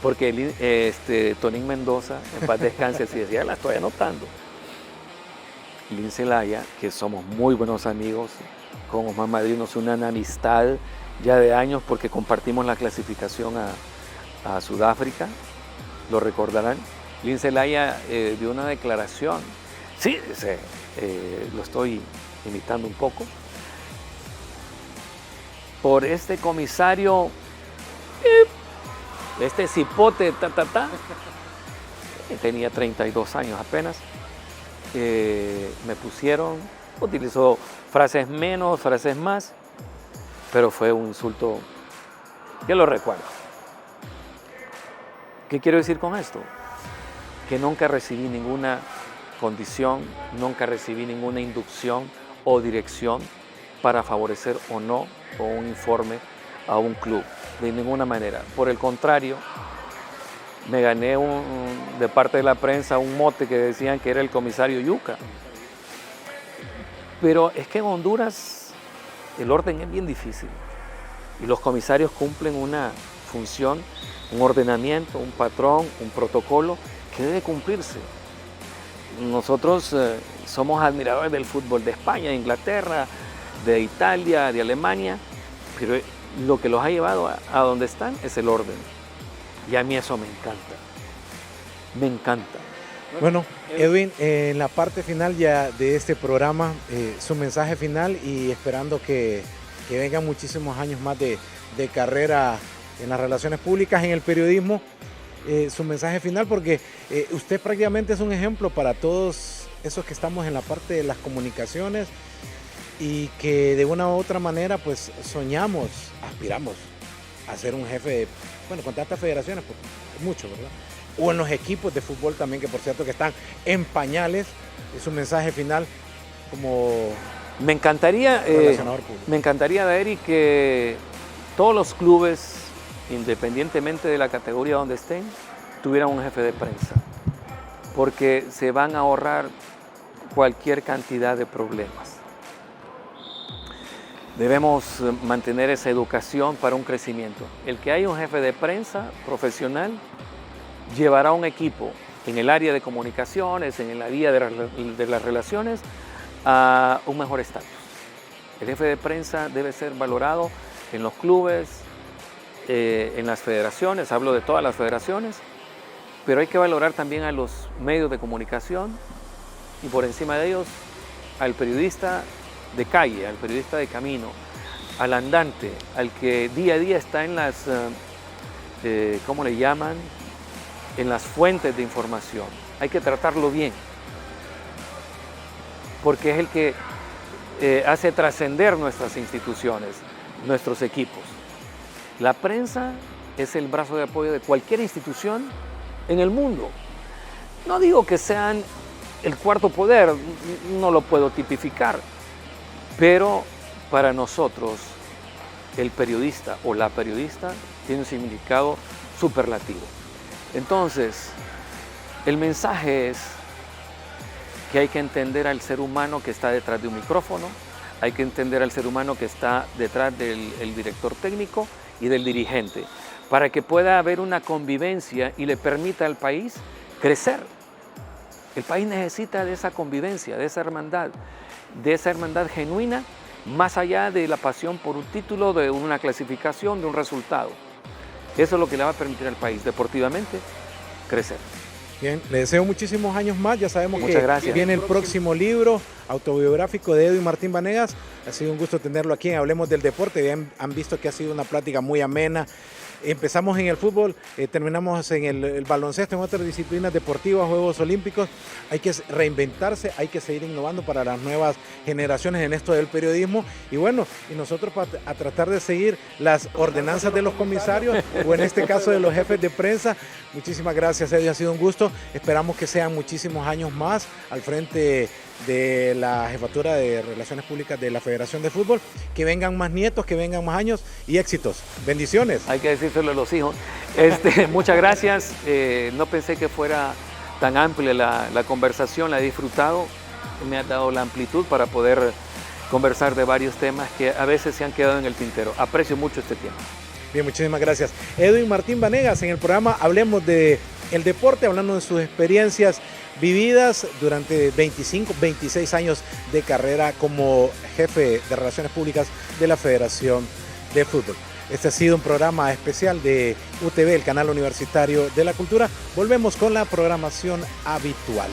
porque Tonín Mendoza, en paz descanse, así decía, la estoy anotando. Lin Zelaya, que somos muy buenos amigos, con Osman Madrid nos une una amistad ya de años porque compartimos la clasificación a Sudáfrica, lo recordarán. Lin Zelaya dio una declaración, sí, lo estoy imitando un poco, por este comisario, este cipote, tenía 32 años apenas, me pusieron, utilizó frases menos, frases más, pero fue un insulto, yo lo recuerdo. ¿Qué quiero decir con esto? Que nunca recibí ninguna condición, nunca recibí ninguna inducción o dirección para favorecer o no o un informe a un club, de ninguna manera. Por el contrario, me gané de parte de la prensa un mote que decían que era el comisario Yuca. Pero es que en Honduras el orden es bien difícil y los comisarios cumplen una función, un ordenamiento, un patrón, un protocolo que debe cumplirse. Nosotros somos admiradores del fútbol de España, de Inglaterra, de Italia, de Alemania, pero lo que los ha llevado a donde están es el orden. Y a mí eso me encanta. Me encanta. Bueno, Edwin, en la parte final ya de este programa, su mensaje final y esperando que vengan muchísimos años más de carrera en las relaciones públicas, en el periodismo, su mensaje final, porque usted prácticamente es un ejemplo para todos esos que estamos en la parte de las comunicaciones y que de una u otra manera pues soñamos, aspiramos a ser un jefe de, bueno, con tantas federaciones, pues mucho, ¿verdad? O en los equipos de fútbol también, que por cierto que están en pañales. Es un mensaje final como me encantaría, Daeri, que todos los clubes, independientemente de la categoría donde estén, tuvieran un jefe de prensa, porque se van a ahorrar cualquier cantidad de problemas. Debemos mantener esa educación para un crecimiento. El que haya un jefe de prensa profesional llevará a un equipo en el área de comunicaciones, en el área de las relaciones, a un mejor estatus. El jefe de prensa debe ser valorado en los clubes, en las federaciones, hablo de todas las federaciones, pero hay que valorar también a los medios de comunicación y por encima de ellos al periodista de calle, al periodista de camino, al andante, al que día a día está en las, ¿cómo le llaman?, en las fuentes de información. Hay que tratarlo bien, porque es el que hace trascender nuestras instituciones, nuestros equipos. La prensa es el brazo de apoyo de cualquier institución en el mundo. No digo que sean el cuarto poder, no lo puedo tipificar, pero para nosotros el periodista o la periodista tiene un significado superlativo. Entonces, el mensaje es que hay que entender al ser humano que está detrás de un micrófono, hay que entender al ser humano que está detrás del director técnico y del dirigente, para que pueda haber una convivencia y le permita al país crecer. El país necesita de esa convivencia, de esa hermandad genuina, más allá de la pasión por un título, de una clasificación, de un resultado. Eso es lo que le va a permitir al país, deportivamente, crecer. Bien, le deseo muchísimos años más. Ya sabemos Muchas gracias. Viene el próximo libro autobiográfico de Edwin Martín Vanegas. Ha sido un gusto tenerlo aquí en Hablemos del Deporte. Bien, han visto que ha sido una plática muy amena. Empezamos en el fútbol, terminamos en el baloncesto, en otras disciplinas deportivas, Juegos Olímpicos. Hay que reinventarse, hay que seguir innovando para las nuevas generaciones en esto del periodismo. Y bueno, y nosotros a tratar de seguir las ordenanzas de los comisarios, o en este caso de los jefes de prensa. Muchísimas gracias, Eddie, ha sido un gusto. Esperamos que sean muchísimos años más al frente de la jefatura de Relaciones Públicas de la Federación de Fútbol. Que vengan más nietos, que vengan más años y éxitos. Bendiciones. Hay que decírselo a los hijos. Muchas gracias. No pensé que fuera tan amplia la conversación, la he disfrutado, me ha dado la amplitud para poder conversar de varios temas que a veces se han quedado en el tintero. Aprecio mucho este tiempo. Bien, muchísimas gracias. Edwin Martín Vanegas, en el programa Hablemos de el Deporte, hablando de sus experiencias vividas durante 25, 26 años de carrera como jefe de Relaciones Públicas de la Federación de Fútbol. Este ha sido un programa especial de UTV, el canal universitario de la cultura. Volvemos con la programación habitual.